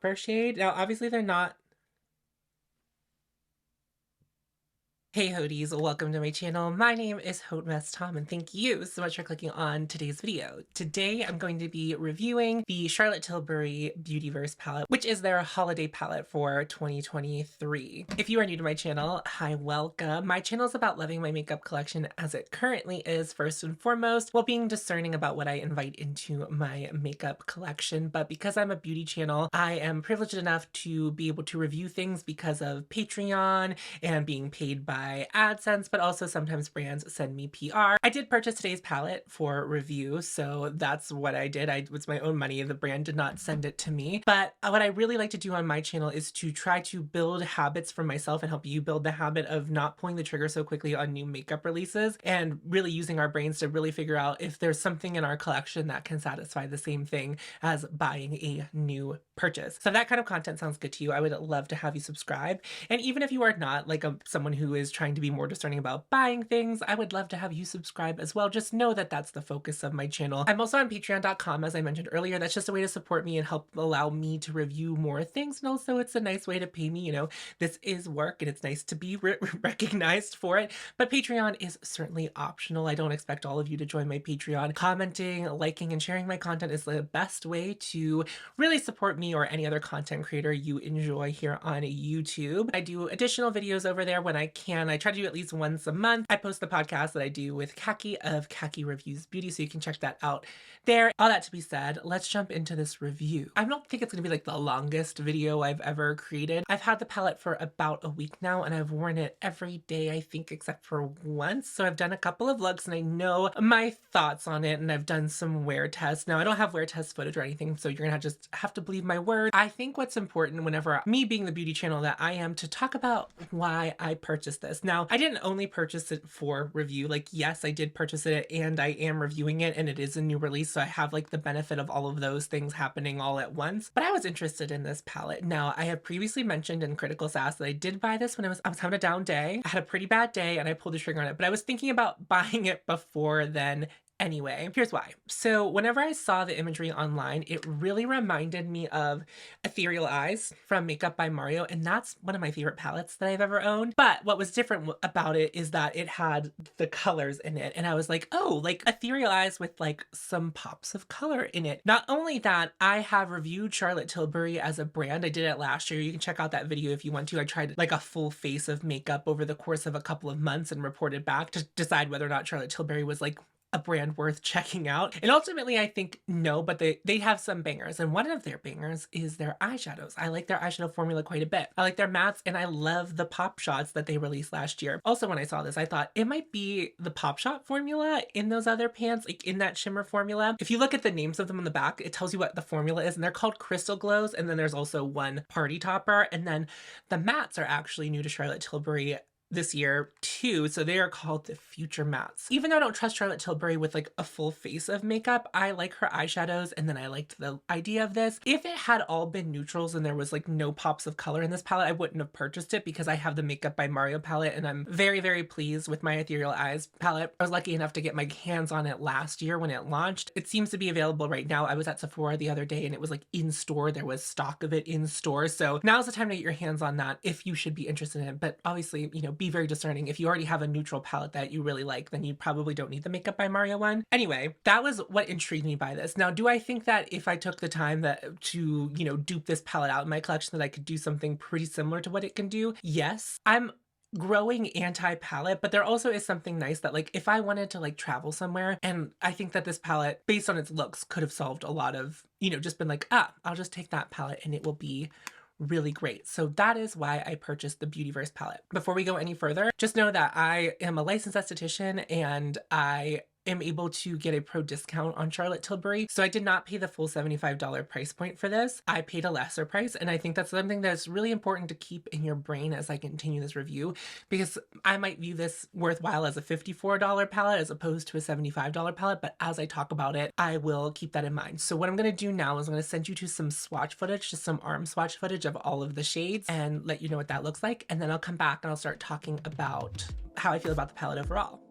per shade. Now, obviously they're not. Hey Hodies, welcome to my channel. My name is hautemesstom and thank you so much for clicking on today's video. Today I'm going to be reviewing the Charlotte Tilbury Beautyverse Palette, which is their holiday palette for 2023. If you are new to my channel, hi, welcome. My channel is about loving my makeup collection as it currently is first and foremost, while being discerning about what I invite into my makeup collection. But because I'm a beauty channel, I am privileged enough to be able to review things because of Patreon and being paid by AdSense, but also sometimes brands send me PR. I did purchase today's palette for review, so that's what I did. It was my own money. The brand did not send it to me. But what I really like to do on my channel is to try to build habits for myself and help you build the habit of not pulling the trigger so quickly on new makeup releases and really using our brains to really figure out if there's something in our collection that can satisfy the same thing as buying a new purchase. So if that kind of content sounds good to you, I would love to have you subscribe. And even if you are not like someone who is trying to be more discerning about buying things, I would love to have you subscribe as well. Just know that that's the focus of my channel. I'm also on patreon.com, as I mentioned earlier. That's just a way to support me and help allow me to review more things. And also it's a nice way to pay me. You know, this is work and it's nice to be recognized for it. But Patreon is certainly optional. I don't expect all of you to join my Patreon. Commenting, liking, and sharing my content is the best way to really support me or any other content creator you enjoy here on YouTube. I do additional videos over there when I can. I try to do at least once a month. I post the podcast that I do with Kackie of Kackie Reviews Beauty, so you can check that out there. All that to be said, let's jump into this review. I don't think it's gonna be like the longest video I've ever created. I've had the palette for about a week now and I've worn it every day, I think, except for once. So I've done a couple of looks and I know my thoughts on it and I've done some wear tests. Now I don't have wear test footage or anything, so you're gonna just have to believe my word. I think what's important whenever me being the beauty channel that I am, to talk about why I purchased this. Now, I didn't only purchase it for review. Like, yes, I did purchase it and I am reviewing it and it is a new release. So I have like the benefit of all of those things happening all at once. But I was interested in this palette. Now, I have previously mentioned in Critical Sass that I did buy this when I was having a down day. I had a pretty bad day and I pulled the trigger on it, but I was thinking about buying it before then. Anyway, here's why. So whenever I saw the imagery online, it really reminded me of Ethereal Eyes from Makeup by Mario, and that's one of my favorite palettes that I've ever owned. But what was different about it is that it had the colors in it, and I was like, oh, like Ethereal Eyes with like some pops of color in it. Not only that, I have reviewed Charlotte Tilbury as a brand. I did it last year. You can check out that video if you want to. I tried like a full face of makeup over the course of a couple of months and reported back to decide whether or not Charlotte Tilbury was like a brand worth checking out. And ultimately I think no, but they have some bangers, and one of their bangers is their eyeshadows. I like their eyeshadow formula quite a bit. I like their mattes and I love the pop shots that they released last year. Also, when I saw this, I thought it might be the pop shot formula in those other pants, like in that shimmer formula. If you look at the names of them on the back, it tells you what the formula is, and they're called Crystal Glows, and then there's also one Party Topper, and then the mattes are actually new to Charlotte Tilbury this year too, so they are called the Future Mattes. Even though I don't trust Charlotte Tilbury with like a full face of makeup, I like her eyeshadows, and then I liked the idea of this. If it had all been neutrals and there was like no pops of color in this palette, I wouldn't have purchased it because I have the Makeup by Mario palette and I'm very, very pleased with my Ethereal Eyes palette. I was lucky enough to get my hands on it last year when it launched. It seems to be available right now. I was at Sephora the other day and it was like in store. There was stock of it in store. So now's the time to get your hands on that if you should be interested in it. But obviously, you know, be very discerning. If you already have a neutral palette that you really like, then you probably don't need the Makeup by Mario one. Anyway, that was what intrigued me by this. Now, do I think that if I took the time to, you know, dupe this palette out in my collection, that I could do something pretty similar to what it can do? Yes. I'm growing anti-palette, but there also is something nice that like if I wanted to like travel somewhere, and I think that this palette based on its looks could have solved a lot of, you know, just been like, I'll just take that palette and it will be really great. So that is why I purchased the Beautyverse palette. Before we go any further, just know that I am a licensed esthetician and I am able to get a pro discount on Charlotte Tilbury. So I did not pay the full $75 price point for this. I paid a lesser price, and I think that's something that's really important to keep in your brain as I continue this review, because I might view this worthwhile as a $54 palette as opposed to a $75 palette, but as I talk about it, I will keep that in mind. So what I'm going to do now is I'm going to send you to some swatch footage, just some arm swatch footage of all of the shades, and let you know what that looks like. And then I'll come back and I'll start talking about how I feel about the palette overall.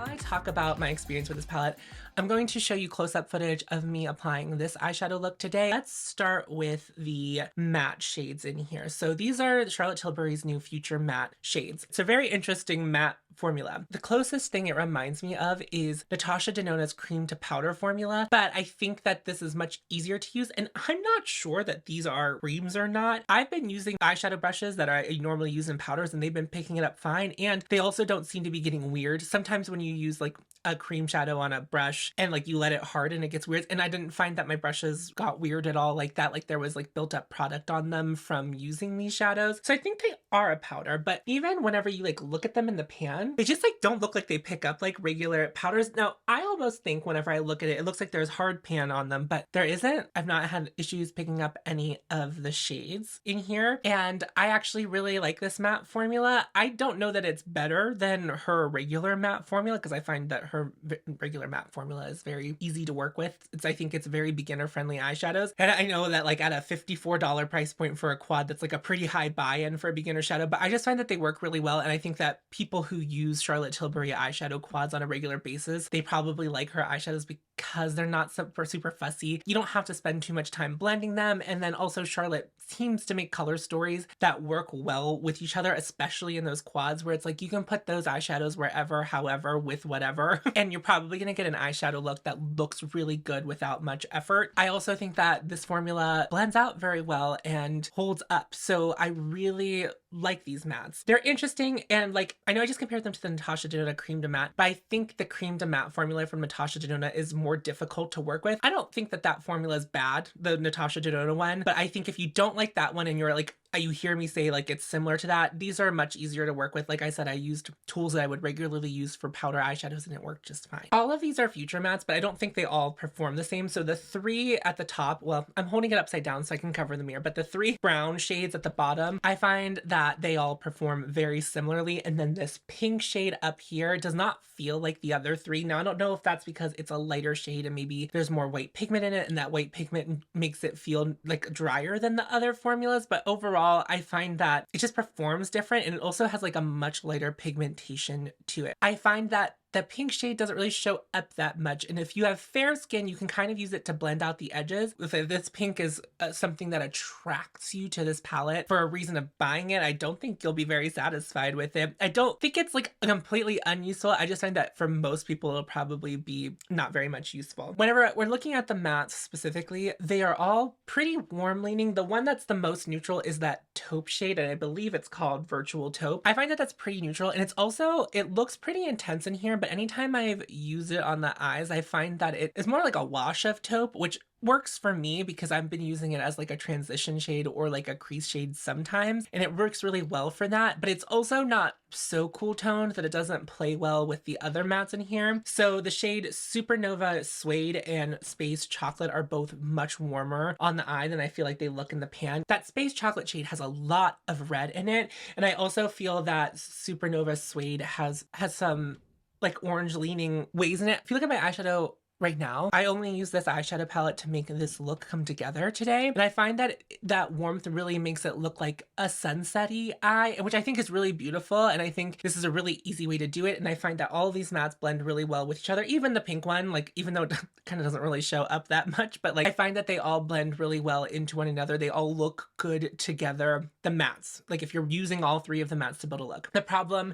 while I talk about my experience with this palette, I'm going to show you close-up footage of me applying this eyeshadow look today. Let's start with the matte shades in here. So these are Charlotte Tilbury's new Future Matte shades. It's a very interesting matte formula. The closest thing it reminds me of is Natasha Denona's cream to powder formula, but I think that this is much easier to use, and I'm not sure that these are creams or not. I've been using eyeshadow brushes that I normally use in powders, and they've been picking it up fine, and they also don't seem to be getting weird. Sometimes when you use like a cream shadow on a brush and like you let it harden, it gets weird, and I didn't find that my brushes got weird at all like that, like there was like built up product on them from using these shadows. So I think they are a powder, but even whenever you like look at them in the pan, they just like don't look like they pick up like regular powders. Now I almost think whenever I look at it, it looks like there's hard pan on them, but there isn't. I've not had issues picking up any of the shades in here, and I actually really like this matte formula. I don't know that it's better than her regular matte formula, because I find that her regular matte formula is very easy to work with. I think it's very beginner friendly eyeshadows, and I know that like at a $54 price point for a quad, that's like a pretty high buy-in for a beginner shadow, but I just find that they work really well, and I think that people who use Charlotte Tilbury eyeshadow quads on a regular basis, they probably like her eyeshadows because they're not super fussy. You don't have to spend too much time blending them, and then also Charlotte seems to make color stories that work well with each other, especially in those quads where it's like you can put those eyeshadows wherever, however, with whatever, and you're probably gonna get an eyeshadow look that looks really good without much effort. I also think that this formula blends out very well and holds up, so I really like these mattes. They're interesting, and like I know I just compared them to the Natasha Denona cream to matte, but I think the cream to matte formula from Natasha Denona is more difficult to work with. I don't think that that formula is bad, the Natasha Denona one, but I think if you don't like that one and you're like, you hear me say like it's similar to that, these are much easier to work with. Like I said, I used tools that I would regularly use for powder eyeshadows and it worked just fine. All of these are Future mattes, but I don't think they all perform the same. So the three at the top, well, I'm holding it upside down so I can cover the mirror, but the three brown shades at the bottom, I find that they all perform very similarly. And then this pink shade up here does not feel like the other three. Now, I don't know if that's because it's a lighter shade and maybe there's more white pigment in it, and that white pigment makes it feel like drier than the other formulas, but overall, I find that it just performs different, and it also has like a much lighter pigmentation to it. I find that the pink shade doesn't really show up that much, and if you have fair skin, you can kind of use it to blend out the edges. If this pink is something that attracts you to this palette for a reason of buying it, I don't think you'll be very satisfied with it. I don't think it's like completely unuseful. I just find that for most people, it'll probably be not very much useful. Whenever we're looking at the mattes specifically, they are all pretty warm leaning. The one that's the most neutral is that taupe shade, and I believe it's called Virtual Taupe. I find that that's pretty neutral, and it's also, it looks pretty intense in here, but anytime I've used it on the eyes, I find that it is more like a wash of taupe, which works for me because I've been using it as like a transition shade or like a crease shade sometimes, and it works really well for that, but it's also not so cool toned that it doesn't play well with the other mattes in here. So the shade Supernova Suede and Space Chocolate are both much warmer on the eye than I feel like they look in the pan. That Space Chocolate shade has a lot of red in it, and I also feel that Supernova Suede has some like orange leaning ways in it. If you look at my eyeshadow right now, I only use this eyeshadow palette to make this look come together today, and I find that that warmth really makes it look like a sunset-y eye, which I think is really beautiful, and I think this is a really easy way to do it, and I find that all of these mattes blend really well with each other. Even the pink one, like even though it kind of doesn't really show up that much, but like I find that they all blend really well into one another. They all look good together, the mattes, like if you're using all three of the mattes to build a look. The problem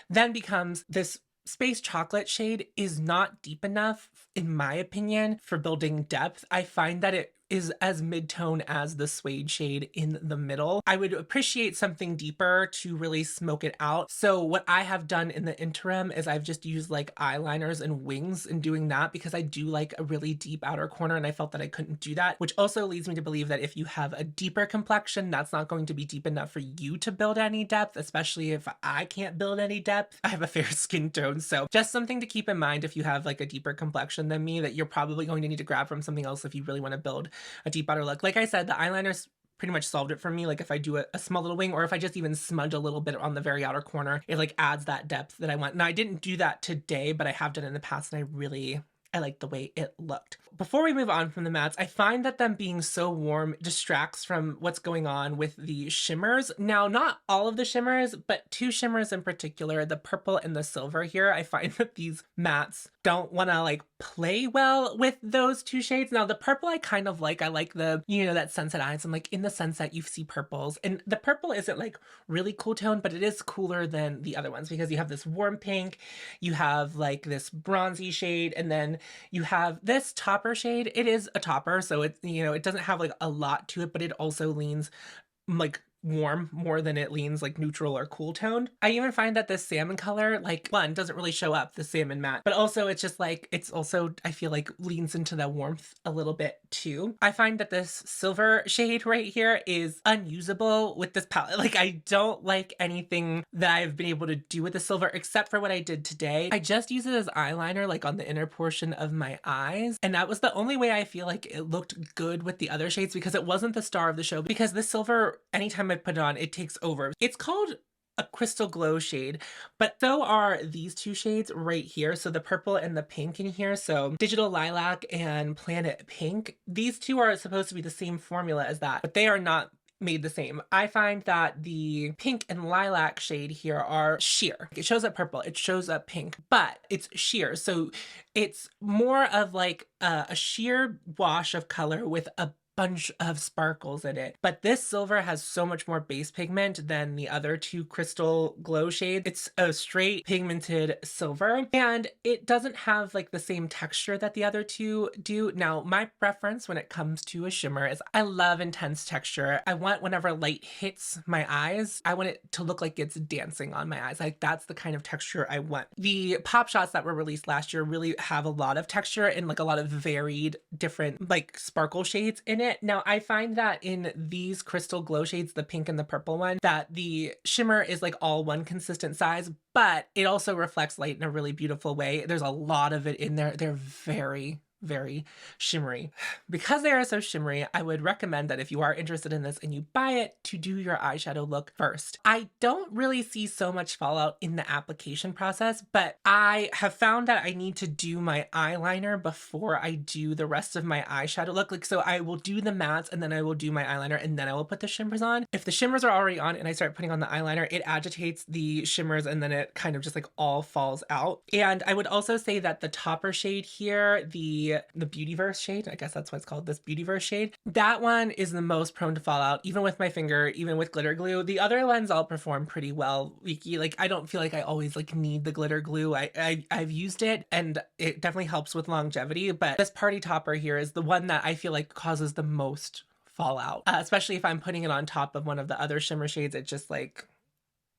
then becomes this Space Chocolate shade is not deep enough, in my opinion, for building depth. I find that it is as mid-tone as the suede shade in the middle. I would appreciate something deeper to really smoke it out. So what I have done in the interim is I've just used like eyeliners and wings in doing that, because I do like a really deep outer corner, and I felt that I couldn't do that, which also leads me to believe that if you have a deeper complexion, that's not going to be deep enough for you to build any depth, especially if I can't build any depth. I have a fair skin tone, so just something to keep in mind if you have like a deeper complexion than me, that you're probably going to need to grab from something else if you really want to build a deep outer look. Like I said, the eyeliners pretty much solved it for me. Like if I do a small little wing, or if I just even smudge a little bit on the very outer corner, it like adds that depth that I want. Now I didn't do that today, but I have done it in the past, and I really I liked the way it looked. Before we move on from the mattes, I find that them being so warm distracts from what's going on with the shimmers. Now, not all of the shimmers, but two shimmers in particular, the purple and the silver here. I find that these mattes don't want to like play well with those two shades. Now, the purple I kind of like. I like the, you know, that sunset eyes. I'm like, in the sunset, you see purples. And the purple isn't like really cool tone, but it is cooler than the other ones because you have this warm pink, you have like this bronzy shade, and then you have this topper shade. It is a topper, so it, you know, it doesn't have like a lot to it, but it also leans like warm more than it leans like neutral or cool toned. I even find that this salmon color, like, one, doesn't really show up, the salmon matte, but also it's just like, it's also, I feel like, leans into the warmth a little bit too. I find that this silver shade right here is unusable with this palette. Like, I don't like anything that I've been able to do with the silver except for what I did today. I just use it as eyeliner, like on the inner portion of my eyes, and that was the only way I feel like it looked good with the other shades because it wasn't the star of the show. Because the silver, anytime I put it on, it takes over. It's called a crystal glow shade, but so are these two shades right here. So the purple and the pink in here. So Digital Lilac and Planet Pink. These two are supposed to be the same formula as that, but they are not made the same. I find that the pink and lilac shade here are sheer. It shows up purple, it shows up pink, but it's sheer. So it's more of like a sheer wash of color with a bunch of sparkles in it. But this silver has so much more base pigment than the other two crystal glow shades. It's a straight pigmented silver, and it doesn't have like the same texture that the other two do. Now, my preference when it comes to a shimmer is I love intense texture. I want whenever light hits my eyes, I want it to look like it's dancing on my eyes. Like, that's the kind of texture I want. The pop shots that were released last year really have a lot of texture and like a lot of varied different like sparkle shades in it. Now, I find that in these crystal glow shades, the pink and the purple one, that the shimmer is like all one consistent size, but it also reflects light in a really beautiful way. There's a lot of it in there. They're very, very shimmery. Because they are so shimmery, I would recommend that if you are interested in this and you buy it, to do your eyeshadow look first. I don't really see so much fallout in the application process, but I have found that I need to do my eyeliner before I do the rest of my eyeshadow look. Like, so I will do the mattes and then I will do my eyeliner and then I will put the shimmers on. If the shimmers are already on and I start putting on the eyeliner, it agitates the shimmers and then it kind of just like all falls out. And I would also say that the topper shade here, the Beautyverse shade, I guess that's what it's called, this Beautyverse shade, that one is the most prone to fall out, even with my finger, even with glitter glue. The other ones all perform pretty well, leaky. Like, I don't feel like I always like need the glitter glue. I've used it and it definitely helps with longevity, but this party topper here is the one that I feel like causes the most fallout, especially if I'm putting it on top of one of the other shimmer shades. It just like,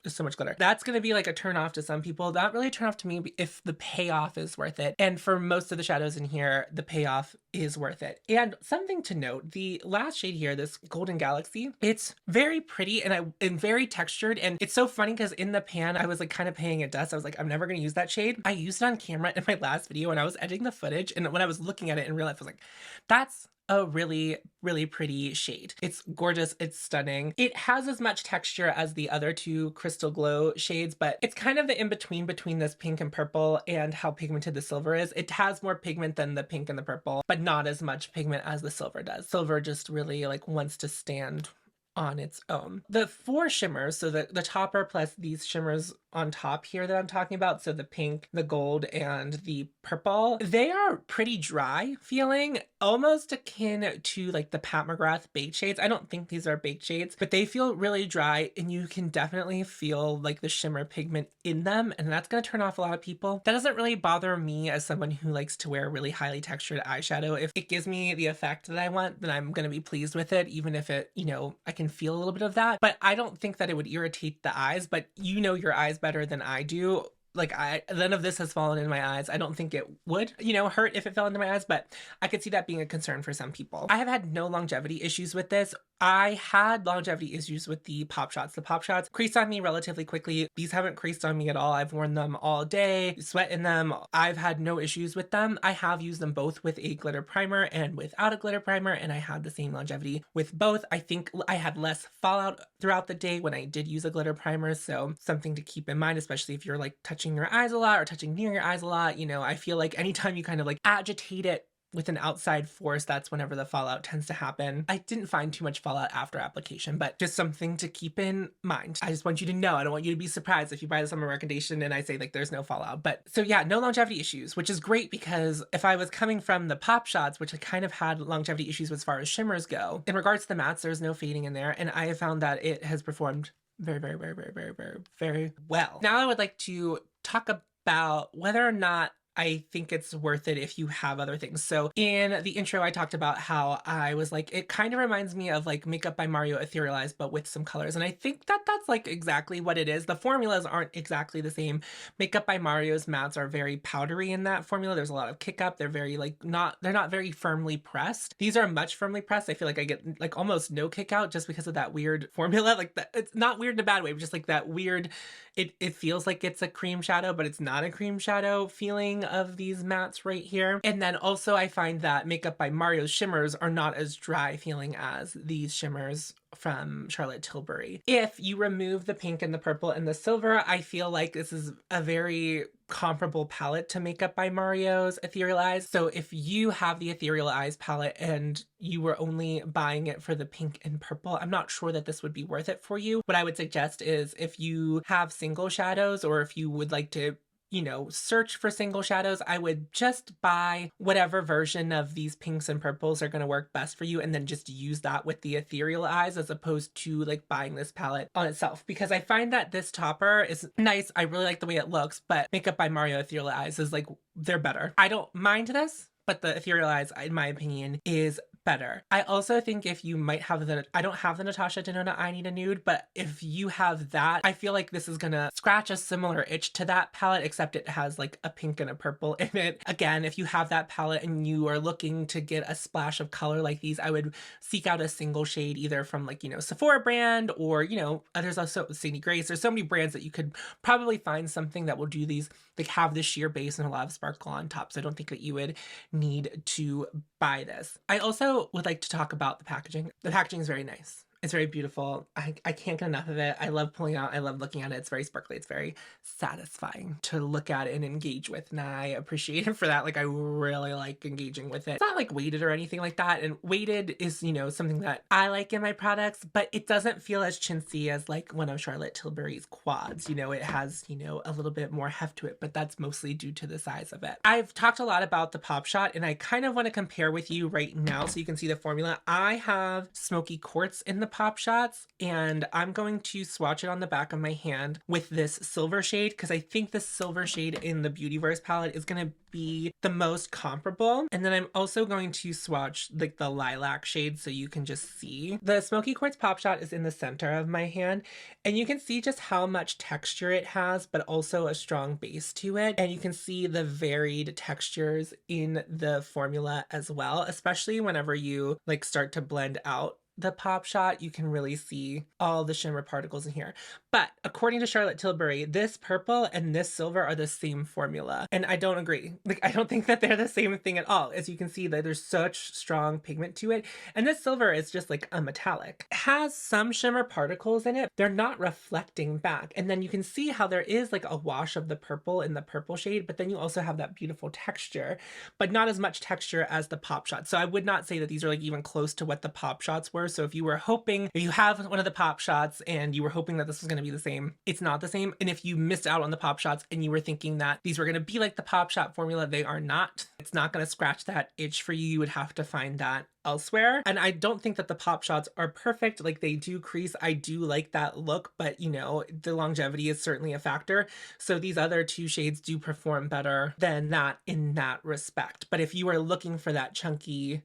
so much glitter. That's going to be like a turn off to some people. Not really a turn off to me if the payoff is worth it. And for most of the shadows in here, the payoff is worth it. And something to note, the last shade here, this Golden Galaxy, it's very pretty and very textured. And it's so funny because in the pan, I was like kind of paying it dust. I was like, I'm never going to use that shade. I used it on camera in my last video when I was editing the footage. And when I was looking at it in real life, I was like, that's a really, really pretty shade. It's gorgeous. It's stunning. It has as much texture as the other two crystal glow shades, but it's kind of the in-between between this pink and purple and how pigmented the silver is. It has more pigment than the pink and the purple, but not as much pigment as the silver does. Silver just really like wants to stand on its own. The four shimmers, so the topper plus these shimmers on top here that I'm talking about, so the pink, the gold, and the purple, they are pretty dry feeling, almost akin to like the Pat McGrath baked shades. I don't think these are baked shades, but they feel really dry and you can definitely feel like the shimmer pigment in them, and that's going to turn off a lot of people. That doesn't really bother me as someone who likes to wear really highly textured eyeshadow. If it gives me the effect that I want, then I'm going to be pleased with it, even if it, you know, I can feel a little bit of that. But I don't think that it would irritate the eyes, but you know your eyes better than I do. Like, none of this has fallen in my eyes. I don't think it would, you know, hurt if it fell into my eyes, but I could see that being a concern for some people. I have had no longevity issues with this. I had longevity issues with the Pop Shots. The Pop Shots creased on me relatively quickly. These haven't creased on me at all. I've worn them all day, sweat in them. I've had no issues with them. I have used them both with a glitter primer and without a glitter primer, and I had the same longevity with both. I think I had less fallout throughout the day when I did use a glitter primer, so something to keep in mind, especially if you're like touching your eyes a lot or touching near your eyes a lot. You know, I feel like anytime you kind of like agitate it with an outside force, that's whenever the fallout tends to happen. I didn't find too much fallout after application, but just something to keep in mind. I just want you to know, I don't want you to be surprised if you buy the summer recommendation and I say like there's no fallout. But so yeah, no longevity issues, which is great, because if I was coming from the Pop Shots, which I kind of had longevity issues as far as shimmers go, in regards to the mattes, there's no fading in there, and I have found that it has performed very, very, very, very, very, very, very well. Now I would like to talk about whether or not I think it's worth it if you have other things. So in the intro, I talked about how I was like, it kind of reminds me of like Makeup by Mario Ethereal Eyes, but with some colors. And I think that that's like exactly what it is. The formulas aren't exactly the same. Makeup by Mario's mattes are very powdery in that formula. There's a lot of kick up. They're very like they're not very firmly pressed. These are much firmly pressed. I feel like I get like almost no kick out just because of that weird formula. Like that, it's not weird in a bad way, but just like that weird, it feels like it's a cream shadow, but it's not a cream shadow feeling of these mattes right here. And then also I find that Makeup by Mario's shimmers are not as dry feeling as these shimmers from Charlotte Tilbury. If you remove the pink and the purple and the silver, I feel like this is a very comparable palette to Makeup by Mario's Ethereal Eyes. So if you have the Ethereal Eyes palette and you were only buying it for the pink and purple, I'm not sure that this would be worth it for you. What I would suggest is if you have single shadows, or if you would like to, you know, search for single shadows, I would just buy whatever version of these pinks and purples are going to work best for you, and then just use that with the Ethereal Eyes, as opposed to like buying this palette on itself, because I find that this topper is nice. I really like the way it looks, but Makeup by Mario Ethereal Eyes is like, they're better. I don't mind this, but the Ethereal Eyes, in my opinion, is better. I also think if you might have I don't have the Natasha Denona I Need a Nude, but if you have that, I feel like this is gonna scratch a similar itch to that palette, except it has like a pink and a purple in it. Again, if you have that palette and you are looking to get a splash of color like these, I would seek out a single shade, either from like, you know, Sephora brand, or, you know, there's also Sadie Grace. There's so many brands that you could probably find something that will do these, like have this sheer base and a lot of sparkle on top. So I don't think that you would need to buy this. I also would like to talk about the packaging. The packaging is very nice. It's very beautiful. I can't get enough of it. I love pulling out. I love looking at it. It's very sparkly. It's very satisfying to look at and engage with. And I appreciate it for that. Like, I really like engaging with it. It's not like weighted or anything like that. And weighted is, you know, something that I like in my products, but it doesn't feel as chintzy as like one of Charlotte Tilbury's quads. You know, it has, you know, a little bit more heft to it, but that's mostly due to the size of it. I've talked a lot about the Pop Shot, and I kind of want to compare with you right now so you can see the formula. I have Smoky Quartz in the Pop Shots, and I'm going to swatch it on the back of my hand with this silver shade, because I think the silver shade in the Beautyverse palette is going to be the most comparable. And then I'm also going to swatch like the lilac shade so you can just see. The Smoky Quartz Pop Shot is in the center of my hand, and you can see just how much texture it has, but also a strong base to it. And you can see the varied textures in the formula as well, especially whenever you like start to blend out the Pop Shot. You can really see all the shimmer particles in here. But according to Charlotte Tilbury, this purple and this silver are the same formula. And I don't agree. Like, I don't think that they're the same thing at all. As you can see, that there's such strong pigment to it. And this silver is just like a metallic. It has some shimmer particles in it. They're not reflecting back. And then you can see how there is like a wash of the purple in the purple shade, but then you also have that beautiful texture, but not as much texture as the Pop Shot. So I would not say that these are like even close to what the Pop Shots were. So if you were hoping, if you have one of the Pop Shots and you were hoping that this was going to be the same, it's not the same. And if you missed out on the Pop Shots and you were thinking that these were going to be like the Pop Shot formula, they are not. It's not going to scratch that itch for you. You would have to find that elsewhere. And I don't think that the Pop Shots are perfect. Like, they do crease. I do like that look, but you know, the longevity is certainly a factor. So these other two shades do perform better than that in that respect. But if you are looking for that chunky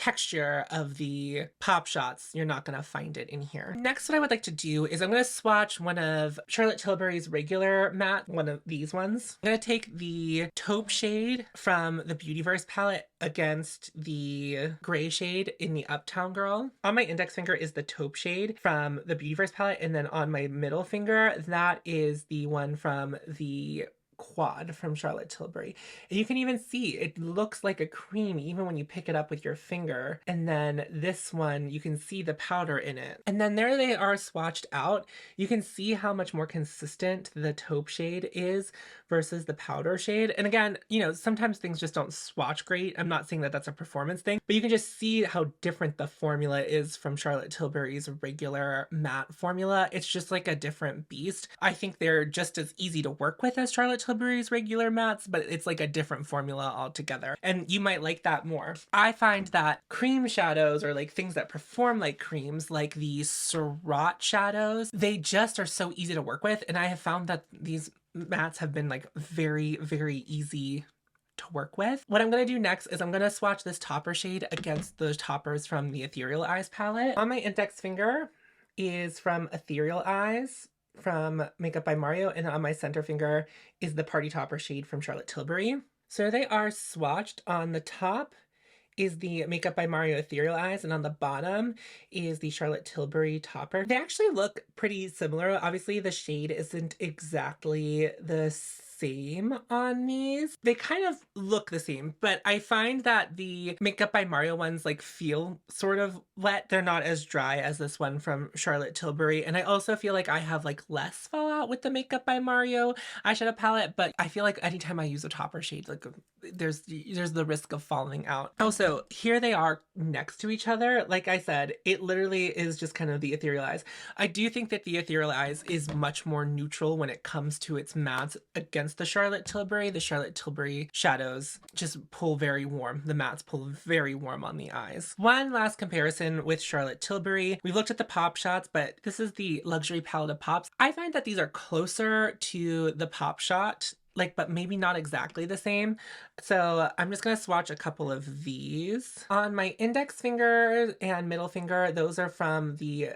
texture of the pop shots, you're not gonna find it in here. Next, what I would like to do is I'm gonna swatch one of Charlotte Tilbury's regular matte, one of these ones. I'm gonna take the taupe shade from the Beautyverse palette against the gray shade in the Uptown Girl. On my index finger is the taupe shade from the Beautyverse palette, and then on my middle finger, that is the one from the quad from Charlotte Tilbury. And you can even see it looks like a cream even when you pick it up with your finger. And then this one, you can see the powder in it. And then there they are swatched out. You can see how much more consistent the taupe shade is versus the powder shade. And again, you know, sometimes things just don't swatch great. I'm not saying that that's a performance thing, but you can just see how different the formula is from Charlotte Tilbury's regular matte formula. It's just like a different beast. I think they're just as easy to work with as Charlotte Tilbury's regular mattes, but it's like a different formula altogether. And you might like that more. I find that cream shadows, or like things that perform like creams, like the Surratt shadows, they just are so easy to work with. And I have found that these mattes have been like very, very easy to work with. What I'm going to do next is I'm going to swatch this topper shade against the toppers from the Ethereal Eyes palette. On my index finger is from Ethereal Eyes from Makeup by Mario, and on my center finger is the Party Topper shade from Charlotte Tilbury. So they are swatched. On the top is the Makeup by Mario Ethereal Eyes, and on the bottom is the Charlotte Tilbury topper. They actually look pretty similar. Obviously the shade isn't exactly the same on these. They kind of look the same, but I find that the Makeup by Mario ones like feel sort of wet. They're not as dry as this one from Charlotte Tilbury. And I also feel like I have like less fallout with the Makeup by Mario eyeshadow palette, but I feel like anytime I use a topper shade, like there's the risk of falling out. Also, here they are next to each other. Like I said, it literally is just kind of the Ethereal Eyes. I do think that the Ethereal Eyes is much more neutral when it comes to its mattes against the Charlotte Tilbury. The Charlotte Tilbury shadows just pull very warm. The mattes pull very warm on the eyes. One last comparison with Charlotte Tilbury. We looked at the pop shots, but this is the luxury palette of pops. I find that these are closer to the pop shot, like, but maybe not exactly the same. So I'm just gonna swatch a couple of these. On my index finger and middle finger, those are from the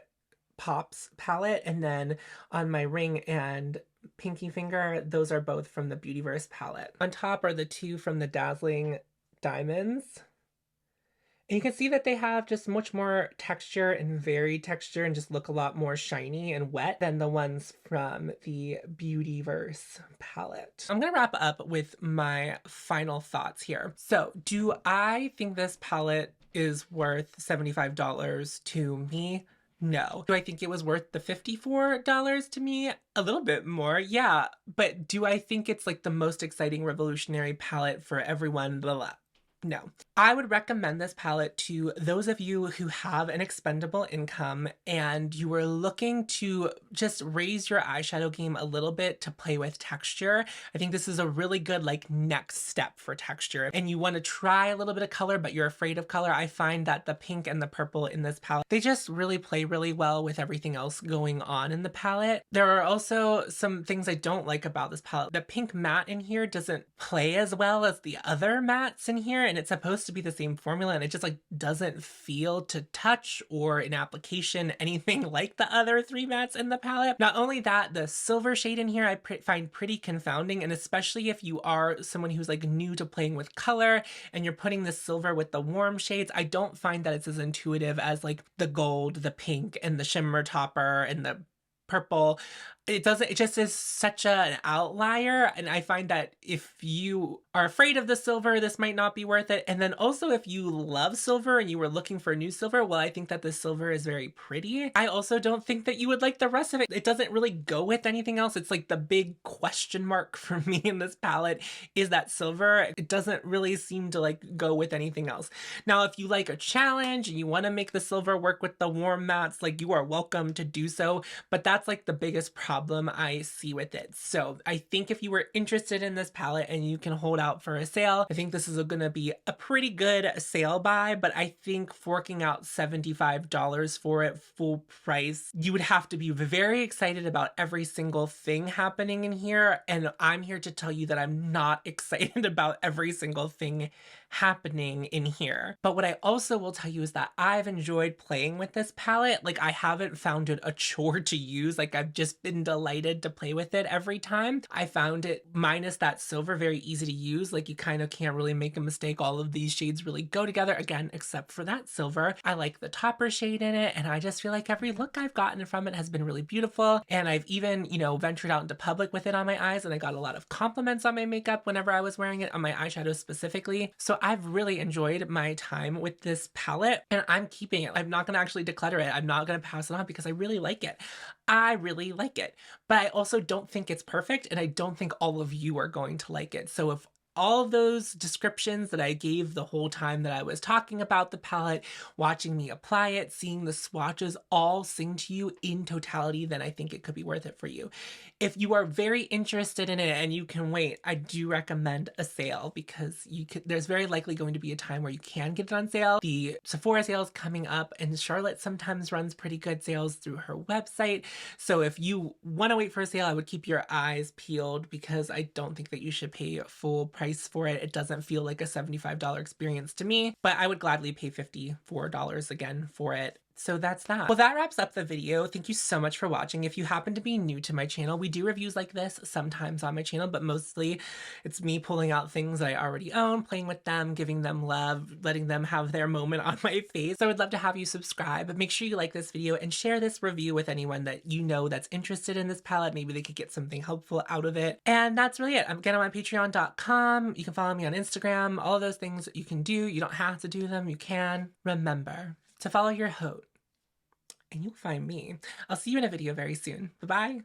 Pops palette, and then on my ring and pinky finger, those are both from the Beautyverse palette. On top are the two from the Dazzling Diamonds. And you can see that they have just much more texture and varied texture and just look a lot more shiny and wet than the ones from the Beautyverse palette. I'm gonna wrap up with my final thoughts here. So, do I think this palette is worth $75 to me? No. Do I think it was worth the $54 to me? A little bit more, yeah. But do I think it's like the most exciting revolutionary palette for everyone? Blah, blah. No. I would recommend this palette to those of you who have an expendable income and you are looking to just raise your eyeshadow game a little bit to play with texture. I think this is a really good like next step for texture. And you want to try a little bit of color, but you're afraid of color. I find that the pink and the purple in this palette, they just really play really well with everything else going on in the palette. There are also some things I don't like about this palette. The pink matte in here doesn't play as well as the other mattes in here, and it's supposed to be the same formula, and it just like doesn't feel to touch or in application anything like the other three mattes in the palette. Not only that, the silver shade in here I find pretty confounding, and especially if you are someone who's like new to playing with color and you're putting the silver with the warm shades, I don't find that it's as intuitive as like the gold, the pink, and the shimmer topper and the purple. It just is such an outlier, and I find that if you are afraid of the silver, this might not be worth it. And then also if you love silver and you were looking for a new silver, well, I think that the silver is very pretty. I also don't think that you would like the rest of it. It doesn't really go with anything else. It's like the big question mark for me in this palette is that silver. It doesn't really seem to like go with anything else. Now, if you like a challenge and you want to make the silver work with the warm mattes, like you are welcome to do so, but that's like the biggest problem I see with it. So I think if you were interested in this palette and you can hold out for a sale, I think this is gonna be a pretty good sale buy, but I think forking out $75 for it full price, you would have to be very excited about every single thing happening in here. And I'm here to tell you that I'm not excited about every single thing happening in here. But what I also will tell you is that I've enjoyed playing with this palette. Like, I haven't found it a chore to use. Like, I've just been delighted to play with it every time. I found it, minus that silver, very easy to use. Like, you kind of can't really make a mistake. All of these shades really go together, again, except for that silver. I like the topper shade in it, and I just feel like every look I've gotten from it has been really beautiful. And I've even, you know, ventured out into public with it on my eyes, and I got a lot of compliments on my makeup whenever I was wearing it, on my eyeshadows specifically. So I've really enjoyed my time with this palette, and I'm keeping it. I'm not gonna actually declutter it. I'm not gonna pass it on because I really like it. I really like it. But I also don't think it's perfect, and I don't think all of you are going to like it. So if all of those descriptions that I gave the whole time that I was talking about the palette, watching me apply it, seeing the swatches all sing to you in totality, then I think it could be worth it for you. If you are very interested in it and you can wait, I do recommend a sale, because there's very likely going to be a time where you can get it on sale. The Sephora sale is coming up, and Charlotte sometimes runs pretty good sales through her website. So if you want to wait for a sale, I would keep your eyes peeled, because I don't think that you should pay full price for it. It doesn't feel like a $75 experience to me, but I would gladly pay $54 again for it. So that's that. Well, that wraps up the video. Thank you so much for watching. If you happen to be new to my channel, we do reviews like this sometimes on my channel, but mostly it's me pulling out things that I already own, playing with them, giving them love, letting them have their moment on my face. So I would love to have you subscribe. Make sure you like this video and share this review with anyone that you know that's interested in this palette. Maybe they could get something helpful out of it. And that's really it. I'm again on patreon.com. You can follow me on Instagram. All of those things you can do. You don't have to do them. You can. Remember to follow your haute, and you'll find me. I'll see you in a video very soon. Bye-bye.